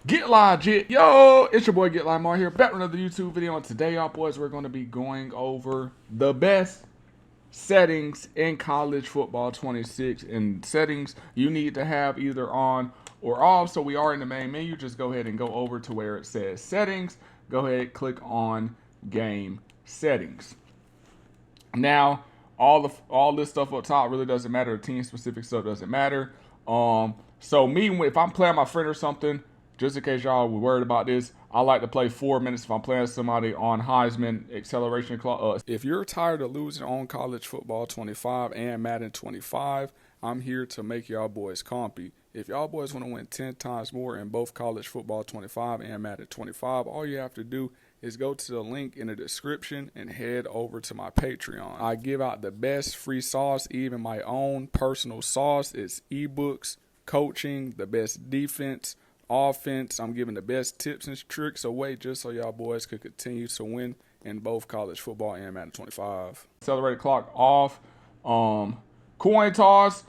Get legit. Yo, it's your boy Get Limar here, back with another YouTube video. And today, y'all boys, we're going to be going over the best settings in college football 26. And settings you need to have either on or off. So we are in the main menu. Just go ahead and go over to where it says settings. Go ahead, click on game settings. Now, all this stuff up top really doesn't matter. The team specific stuff doesn't matter. So me, if I'm playing my friend or something, just in case y'all were worried about this, I like to play 4 minutes if I'm playing somebody on Heisman acceleration clause. If you're tired of losing on college football 25 and Madden 25, I'm here to make y'all boys compy. If y'all boys want to win 10 times more in both college football 25 and Madden 25, all you have to do is go to the link in the description and head over to my Patreon. I give out the best free sauce, even my own personal sauce. It's Ebook Coaching, the best defense, offense. I'm giving the best tips and tricks away just so y'all boys could continue to win in both college football and Madden 25. Accelerated clock off. Coin toss,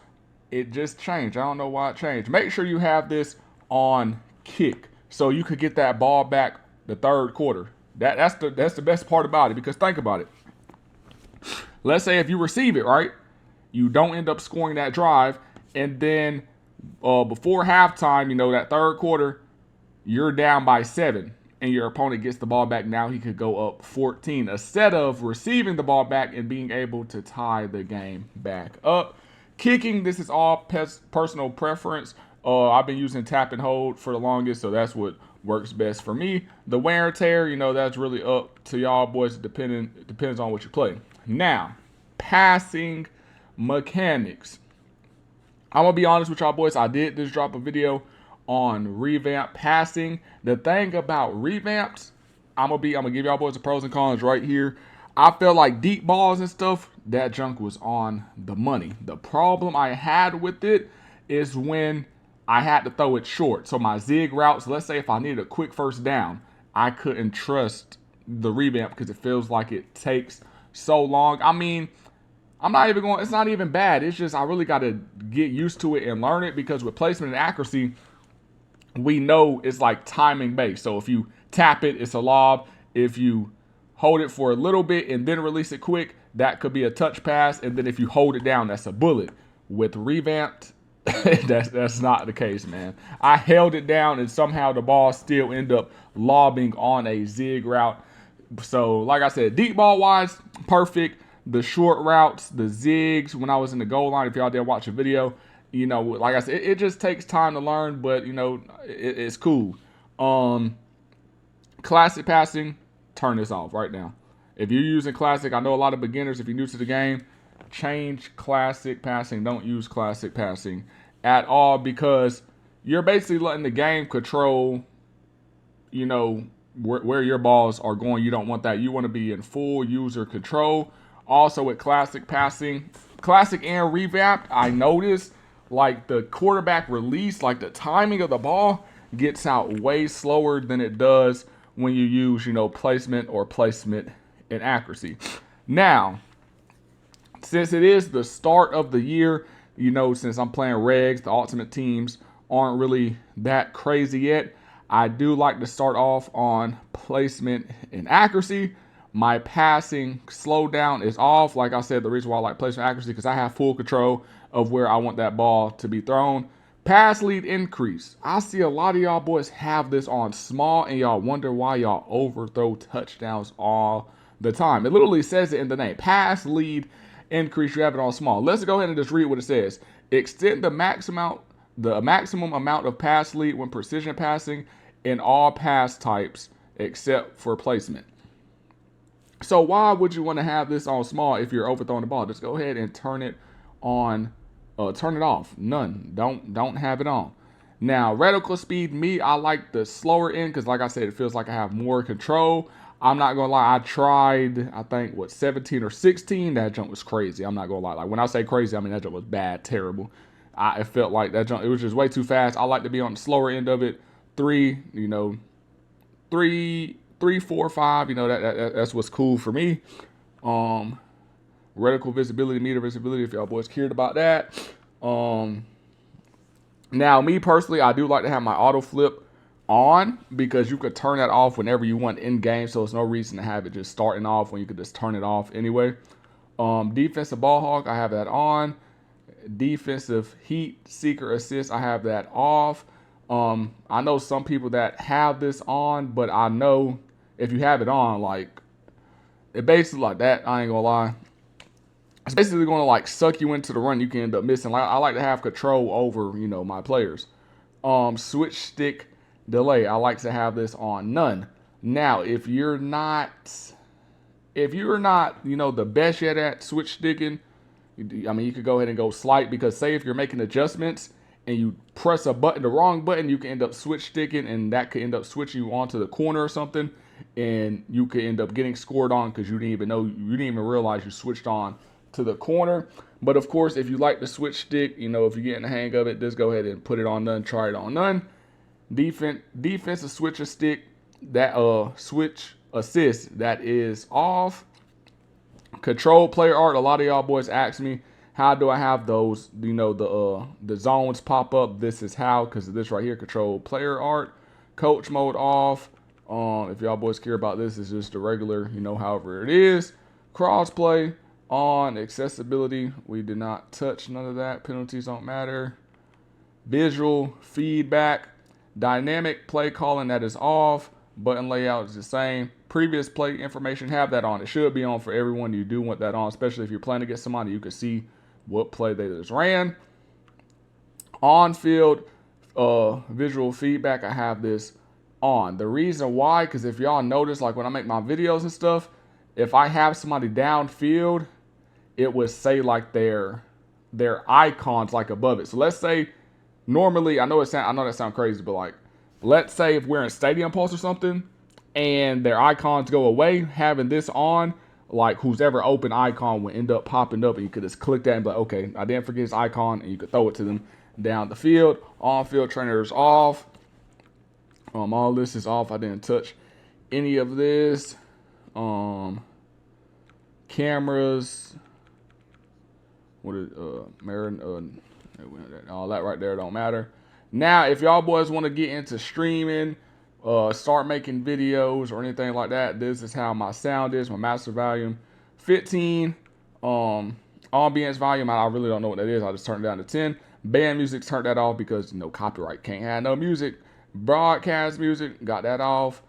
it just changed. I don't know why it changed. Make sure you have this on kick so you could get that ball back the third quarter. That's the best part about it, because think about it. Let's say if you receive it, right? You don't end up scoring that drive, and then before halftime, that third quarter, you're down by 7, and your opponent gets the ball back. Now he could go up 14 instead of receiving the ball back and being able to tie the game back up. Kicking, this is all personal preference. I've been using tap and hold for the longest, so that's what works best for me. The wear and tear, that's really up to y'all boys. Depends on what you play. Now, passing mechanics. I'm gonna be honest with y'all boys. I did just drop a video on revamp passing. The thing about revamps, I'm gonna give y'all boys the pros and cons right here. I feel like deep balls and stuff, that junk was on the money. The problem I had with it is when I had to throw it short. So my zig routes, let's say if I needed a quick first down, I couldn't trust the revamp because it feels like it takes so long. I mean, it's not even bad. It's just I really got to get used to it and learn it, because with placement and accuracy, we know it's like timing based. So if you tap it, it's a lob. If you hold it for a little bit and then release it quick, that could be a touch pass. And then if you hold it down, that's a bullet. With revamped, that's not the case, man. I held it down and somehow the ball still ended up lobbing on a zig route. So like I said, deep ball wise, perfect. The short routes, the zigs, when I was in the goal line, if y'all did watch a video, like I said, it just takes time to learn, but it's cool. Classic passing, turn this off right now. If you're using classic, I know a lot of beginners, if you're new to the game, change classic passing. Don't use classic passing at all, because you're basically letting the game control, where your balls are going. You don't want that. You want to be in full user control. Also with classic passing, classic and revamped, I noticed like the quarterback release, like the timing of the ball gets out way slower than it does when you use, placement and accuracy. Now, since it is the start of the year, since I'm playing regs, the ultimate teams aren't really that crazy yet. I do like to start off on placement and accuracy. My passing slowdown is off. Like I said, the reason why I like placement accuracy, because I have full control of where I want that ball to be thrown. Pass lead increase. I see a lot of y'all boys have this on small, and y'all wonder why y'all overthrow touchdowns all the time. It literally says it in the name. Pass lead increase. You have it on small. Let's go ahead and just read what it says. Extend the maximum amount of pass lead when precision passing in all pass types except for placement. So why would you want to have this on small if you're overthrowing the ball? Just go ahead and turn it on, turn it off. None. Don't have it on. Now, reticle speed, I like the slower end, because like I said, it feels like I have more control. I'm not going to lie. I tried, I think, 17 or 16. That jump was crazy. I'm not going to lie. Like, when I say crazy, I mean that jump was bad, terrible. It felt like that jump, it was just way too fast. I like to be on the slower end of it. 3, 4, 5, that's what's cool for me. Reticle visibility, meter visibility, if y'all boys cared about that. Now, me personally, I do like to have my auto flip on because you could turn that off whenever you want in game. So there's no reason to have it just starting off when you could just turn it off anyway. Defensive ball hawk, I have that on. Defensive heat seeker assist, I have that off. I know some people that have this on, but I know if you have it on, like, it basically like that, I ain't gonna lie. It's basically gonna like suck you into the run. You can end up missing. Like, I like to have control over, my players. Switch stick delay, I like to have this on none. Now, if you're not, the best yet at switch sticking, you could go ahead and go slight, because say if you're making adjustments and you press the wrong button, you can end up switch sticking, and that could end up switching you onto the corner or something, and you could end up getting scored on because you didn't even realize you switched on to the corner. But of course, if you like the switch stick, if you're getting the hang of it, just go ahead and put it on none, try it on none. Defensive switcher stick, that switch assist, that is off. Control player art, a lot of y'all boys ask me, how do I have those, the zones pop up? This is how, because of this right here, control player art. Coach mode off. If y'all boys care about this, it's just the regular, however it is. Crossplay on. Accessibility, we did not touch none of that. Penalties don't matter. Visual feedback. Dynamic play calling, that is off. Button layout is the same. Previous play information, have that on. It should be on for everyone. You do want that on, especially if you're playing against somebody. You can see what play they just ran. On field visual feedback, I have this on. The reason why, because if y'all notice, like when I make my videos and stuff, if I have somebody downfield, it would say like their icons like above it. So let's say normally, I know that sounds crazy, but like, let's say if we're in Stadium Pulse or something and their icons go away, having this on, like whose ever open icon would end up popping up, and you could just click that and be like, okay, I didn't forget his icon, and you could throw it to them down the field. On-field trainer is off. All this is off. I didn't touch any of this. Cameras. What is all that right there don't matter. Now, if y'all boys want to get into streaming, start making videos or anything like that, this is how my sound is. My master volume 15. Ambience volume, I really don't know what that is. I just turned it down to 10. Band music, turned that off because copyright, can't have no music. Broadcast music, got that off.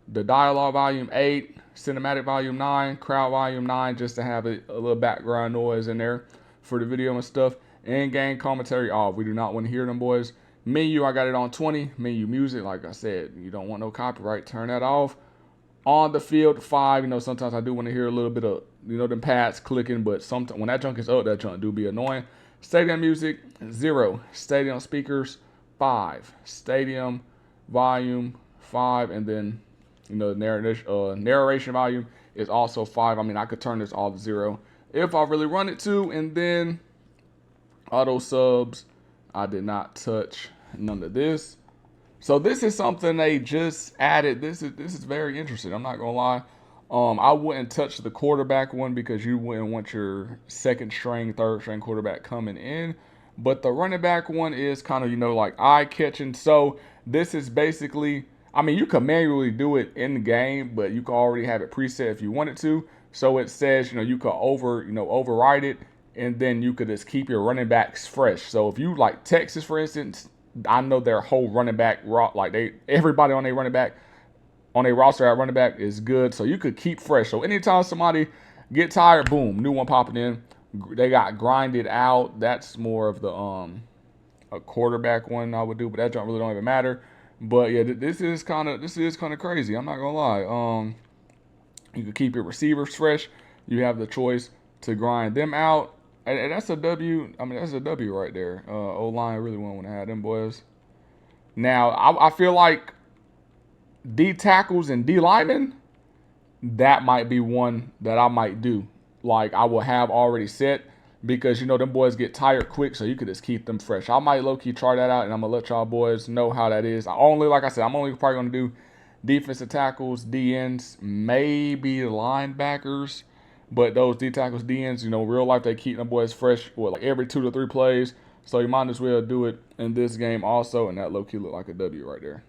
The dialogue volume 8. Cinematic volume 9. Crowd volume 9, just to have a little background noise in there for the video and stuff. In-game commentary off. We do not want to hear them boys. Menu, I got it on 20. Menu music, like I said, you don't want no copyright, turn that off. On the field 5, sometimes I do want to hear a little bit of, them pads clicking, but sometimes when that junk is up, that junk do be annoying. Stadium music 0. Stadium speakers 5. Stadium volume 5, and then the narration volume is also 5. I could turn this all to 0 if I really run it to. And then auto subs, I did not touch none of this. So this is something they just added. This is very interesting. I'm not gonna lie. I wouldn't touch the quarterback one because you wouldn't want your second string, third string quarterback coming in. But the running back one is kind of, like eye catching. So this is basically, you can manually do it in the game, but you can already have it preset if you wanted to. So it says, you could override it, and then you could just keep your running backs fresh. So if you like Texas, for instance, I know their whole running back, everybody on their running back, on their roster at running back is good. So you could keep fresh. So anytime somebody get tired, boom, new one popping in. They got grinded out. That's more of the a quarterback one I would do, but that really don't even matter. But yeah, this is kind of crazy. I'm not gonna lie. You can keep your receivers fresh. You have the choice to grind them out. And that's a W. That's a W right there. O-line really won't want to have them boys. Now, I feel like D tackles and D linemen, that might be one that I might do. Like, I will have already set, because, them boys get tired quick, so you could just keep them fresh. I might low-key try that out, and I'm going to let y'all boys know how that is. Like I said, I'm only probably going to do defensive tackles, D-ends, maybe linebackers. But those D tackles, D ends, real life, they keep them boys fresh like every 2 to 3 plays. So you might as well do it in this game also. And that low key look like a W right there.